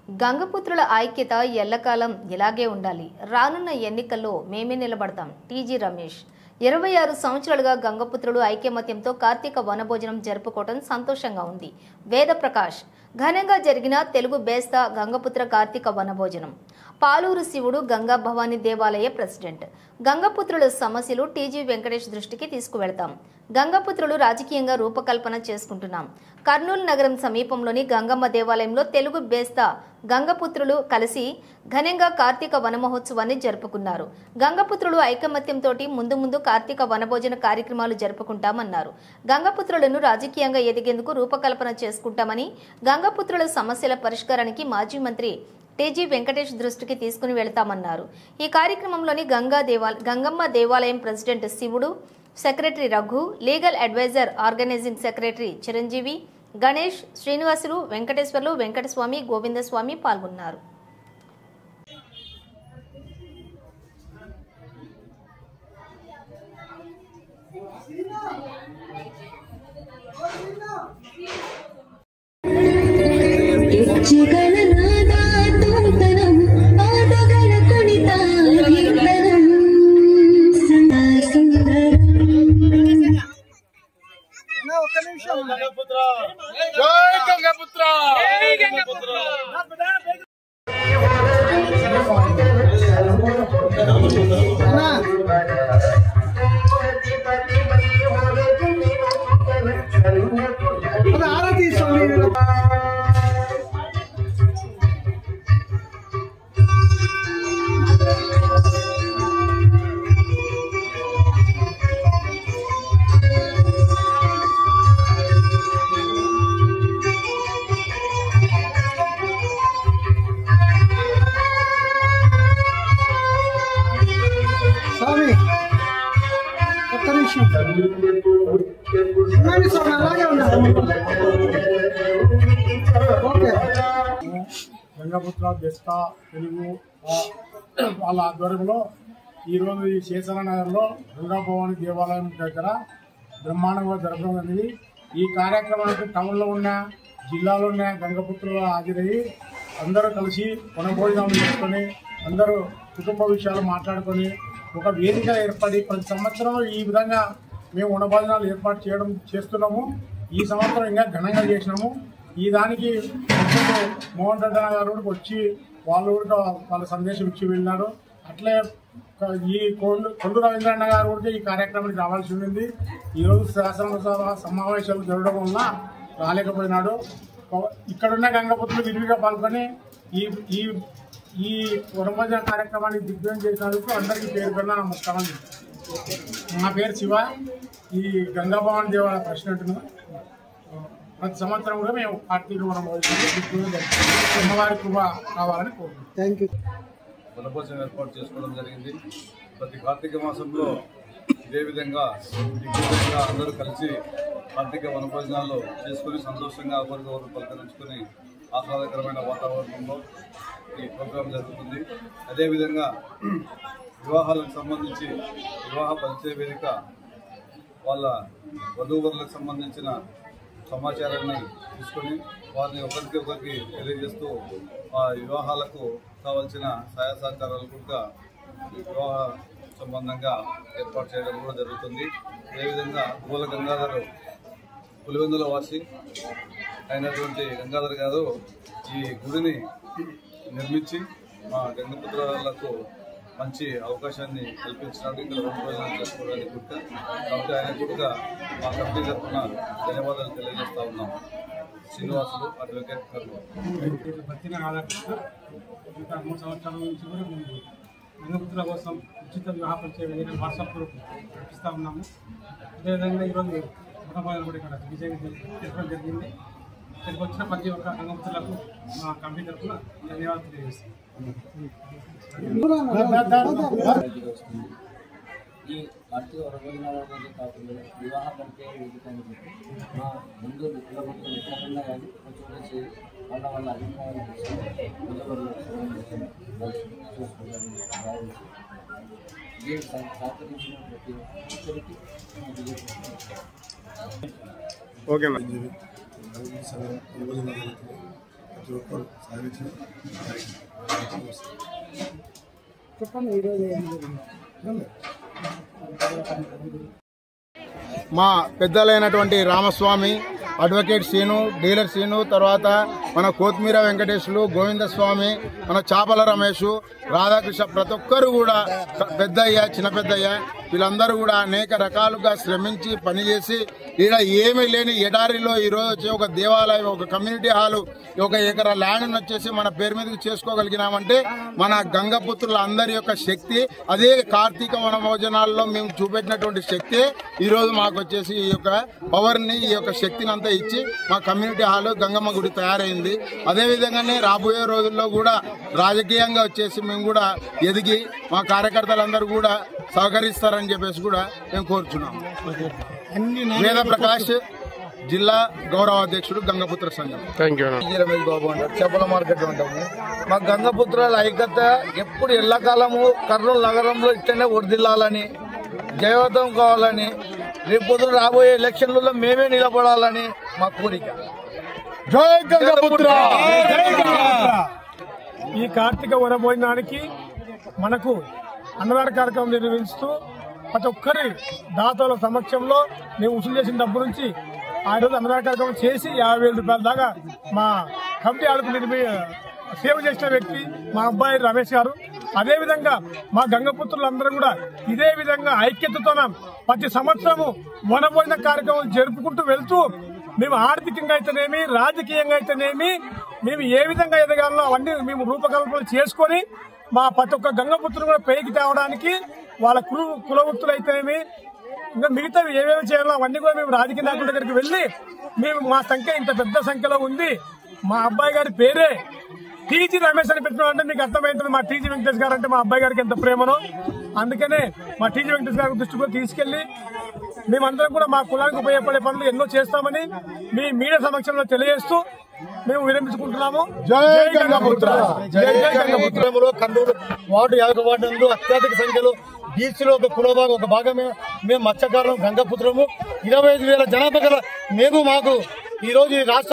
గంగపుత్రుల ఐక్యత ఎల్లకాలం ఇలాగే ఉండాలి. రానున్న ఎన్నికల్లో మేమే నిలబడతాం. టీజీ రమేష్ 26 సంవత్సరాలుగా గంగపుత్రులు ఐక్యమత్యంతో కార్తీక వనభోజనం జరుపుకోవడం సంతోషంగా ఉంది. వేద ప్రకాష్ ఘనంగా జరిగిన తెలుగు బేస్తా గంగపుత్ర కార్తీక వనభోజనం. పాలూరు శివుడు గంగా భవానీ దేవాలయ ప్రెసిడెంట్. గంగపుత్రుల సమస్యలు టీజీ వెంకటేష్ దృష్టికి తీసుకువెళతాం. గంగపుత్రులు రాజకీయంగా రూపకల్పన చేసుకుంటున్నాం. కర్నూలు నగరం సమీపంలోని గంగమ్మ దేవాలయంలో తెలుగు బేస్తా గంగపుత్రులు కలిసి ఘనంగా కార్తీక వన మహోత్సవాన్ని జరుపుకున్నారు. గంగపుత్రులు ఐకమత్యంతో ముందు కార్తీక వనభోజన కార్యక్రమాలు జరుపుకుంటామన్నారు. గంగపుత్రులను రాజకీయంగా ఎదిగేందుకు రూపకల్పన చేసుకుంటామని, గంగపుత్రుల సమస్యల పరిష్కారానికి మాజీ మంత్రి టీజీ వెంకటేష్ దృష్టికి తీసుకుని వెళతామన్నారు. ఈ కార్యక్రమంలోని గంగమ్మ దేవాలయం president Shivudu, secretary Raghu, legal adviser organizing secretary Chiranjeevi, Ganesh, Srinivasulu, Venkateswarlu, Venkataswamy, Govindaswamy పాల్గొన్నారు. గంగపుత్ర బెస్తా తెలుగు వాళ్ళ ఆధ్వర్యంలో ఈరోజు ఈ శేషానగర్లో గంగా భవానీ దేవాలయం దగ్గర బ్రహ్మాండంగా జరగడం అనేది. ఈ కార్యక్రమానికి టౌన్లో ఉన్న జిల్లాలో ఉన్న గంగపుత్రులు హాజరయ్యి అందరూ కలిసి వనభోజనాలు చేసుకొని అందరూ కుటుంబ విషయాలు మాట్లాడుకొని ఒక వేదిక ఏర్పడి ప్రతి సంవత్సరం ఈ విధంగా మేము వనభోజనాలు ఏర్పాటు చేస్తున్నాము. ఈ సంవత్సరం ఇంకా ఘనంగా చేసినాము. ఈ దానికి మోహన్ రెడ్డి గారు వచ్చి వాళ్ళు కూడా వాళ్ళ సందేశం ఇచ్చి వెళ్ళినారు. అట్లే ఈ కొండు రవీంద్రన్న గారు కూడా ఈ కార్యక్రమానికి రావాల్సి ఉంది. ఈరోజు శాసనసభ సమావేశాలు జరగడం వల్ల రాలేకపోయినాడు. ఇక్కడున్న గంగపుత్రులు విరివిగా పాల్గొని ఈ ఈ వనభోజన కార్యక్రమాన్ని దిగ్విజయం చేసినందుకు అందరికీ పేరు పేరున నమస్కారం. నా పేరు శివ, ఈ గంగా భవానీ దేవాలయ ప్రెసిడెంట్ను. ప్రతి సంవత్సరం కూడా మేము కార్తీక వనభోజనం అమ్మవారి కృప కావాలని కోరుకుంటున్నాం. వనభోజనం ఏర్పాటు చేసుకోవడం జరిగింది. ప్రతి కార్తీక మాసంలో ఇదే విధంగా దిగ్విజయంగా అందరూ కలిసి కార్తీక వనభోజనాలు చేసుకుని సంతోషంగా ఒకరికొకరు పలకరించుకొని ఆహ్లాదకరమైన వాతావరణంలో ఈ ప్రోగ్రాం జరుగుతుంది. అదేవిధంగా వివాహాలకు సంబంధించి వివాహ పరిచయ వేదిక వాళ్ళ వధూవరులకు సంబంధించిన సమాచారాన్ని తీసుకొని వారిని ఒకరికి తెలియజేస్తూ ఆ వివాహాలకు కావాల్సిన సహాయ సహకారాలు కూడా వివాహ సంబంధంగా ఏర్పాటు చేయడం కూడా జరుగుతుంది. అదేవిధంగా గోల గంగాధర్ పులివెందుల వాసి అయినటువంటి గంగాధర్ గారు ఈ గుడిని నిర్మించి మా గంగపుత్రులకు మంచి అవకాశాన్ని కల్పించడానికి ఇక్కడ వనభోజనాలు చేసుకోవడానికి కూడా. కాబట్టి ఆయన కూడా మా కమిటీ తరఫున ధన్యవాదాలు తెలియజేస్తా ఉన్నాం. శ్రీనివాసులు, అడ్వకేట్ కర్నూలు. బతిన రాధాకృష్ణ. గత 3 సంవత్సరాల నుంచి కూడా మేము గంగపుత్రుల కోసం ఉచిత వివాహ పరిచయ వేదిక వాట్సాప్ నడిపిస్తూ ఉన్నాము. అదేవిధంగా ఈరోజు వనభోజనం కూడా ఇక్కడ విజయంగా జరపడం జరిగింది. ఇక్కడికి వచ్చిన ప్రతి ఒక్క గంగపుత్రులకు మా కమిటీ తరఫున ధన్యవాదాలు తెలియజేస్తాం. ఈ కార్తీక వనభోజనాల అనేది కాకుండా వివాహ పరిచయ వేదిక అని చెప్పి మా ముందు కులబంధువులు ఎక్కడన్నా కానీ కొంచెం చేసి వాళ్ళ అభిప్రాయాలు చూసుకోవాలని భావించి దీన్ని సహకరించిన ప్రతి ఒక్కరికి ఓకే. ప్రతి ఒక్కరు సాధించారు. మా పెద్దలైనటువంటి రామస్వామి, అడ్వకేట్ శ్రీను, డీలర్ శ్రీను, తర్వాత మన కొత్తిమీర వెంకటేశ్వరు, గోవిందస్వామి, మన చాపల రమేష్, రాధాకృష్ణ, ప్రతి ఒక్కరు కూడా పెద్దయ్య, చిన్న పెద్దయ్య, వీళ్ళందరూ కూడా అనేక రకాలుగా శ్రమించి పనిచేసి ఈడ ఏమీ లేని ఎడారిలో ఈరోజు వచ్చి ఒక దేవాలయం, ఒక కమ్యూనిటీ హాలు, ఒక ఎకరా ల్యాండ్ వచ్చేసి మన పేరు మీదకి చేసుకోగలిగినామంటే మన గంగపుత్రుల అందరి యొక్క శక్తి, అదే కార్తీక వనభోజనాల్లో మేము చూపెట్టినటువంటి శక్తి ఈరోజు మాకు వచ్చేసి ఈ యొక్క పవర్ ని, ఈ యొక్క శక్తిని అంతా ఇచ్చి మా కమ్యూనిటీ హాల్ గంగమ్మ గుడి తయారైంది. అదే విధంగానే రాబోయే రోజుల్లో కూడా రాజకీయంగా వచ్చేసి మేము కూడా ఎదిగి మా కార్యకర్తలందరూ కూడా సహకరిస్తారని చెప్పేసి కూడా మేము కోరుచున్నాం. వేద ప్రకాష్, జిల్లా గౌరవ అధ్యక్షుడు, గంగపుత్ర సంఘం. రమేష్ బాబు అంటారు, చేపల మార్కెట్ ఉంటాము. మా గంగపుత్రాల ఐక్యత ఎప్పుడు ఎల్లకాలము కర్నూలు నగరంలో ఇట్లనే వర్ధిల్లాలని, జయవంతం కావాలని, రేపు రాబోయే ఎలక్షన్లలో మేమే నిలబడాలని మా కోరిక. జై గంగపుత్ర. ఈ కార్తీక వనభోజనానికి మనకు అన్నదాన కార్యక్రమం నిర్వహిస్తూ ప్రతి ఒక్కరి దాతల సమక్షంలో మేము వసూలు చేసిన డబ్బు నుంచి ఆ రోజు అన్నదాన కార్యక్రమం చేసి 50,000 రూపాయల దాకా మా కమిటీ ఆడుకు సేవ చేసిన వ్యక్తి మా అబ్బాయి రమేష్ గారు. అదేవిధంగా మా గంగపుత్రులందరూ కూడా ఇదే విధంగా ఐక్యతతో ప్రతి సంవత్సరము వనభోజన కార్యక్రమం జరుపుకుంటూ వెళ్తూ మేము ఆర్థికంగా అయితేనేమి, రాజకీయంగా అయితేనేమి, మేము ఏ విధంగా ఎదగాలో అవన్నీ మేము రూపకల్పన చేసుకొని మా ప్రతి ఒక్క గంగపుత్రులు కూడా పైకి తేవడానికి వాళ్ళ కులవృత్తులు అయితేనేమి, ఇంకా మిగతావి ఏమేమి చేయాలో అవన్నీ కూడా మేము రాజకీయ నాయకుల దగ్గరికి వెళ్లి మేము మా సంఖ్య ఇంత పెద్ద సంఖ్యలో ఉంది. మా అబ్బాయి గారి పేరే టీజీ రమేష్ అని పెట్టినామంటే మీకు అర్థమవుతుంది మా టీజీ వెంకటేష్ గారు అంటే మా అబ్బాయి గారికి ఎంత ప్రేమనో. అందుకనే మా టీజీ వెంకటేష్ గారి దృష్టి కూడా తీసుకెళ్లి మేమందరం కూడా మా కులానికి ఉపయోగపడే పనులు ఎన్నో చేస్తామని మీ మీడియా సమక్షంలో తెలియజేస్తూ మేము విరమించుకుంటున్నాము. జై గంగపుత్ర. కర్నూలు వార్డు 50 వార్డు నందు అత్యధిక సంఖ్యలో బీసీలో ఒక కులభాగం, ఒక భాగమే మేము మత్స్యకారులం, గంగపుత్రము. 25,000 జనాభా గల మేము మాకు ఈరోజు ఈ రాష్ట్ర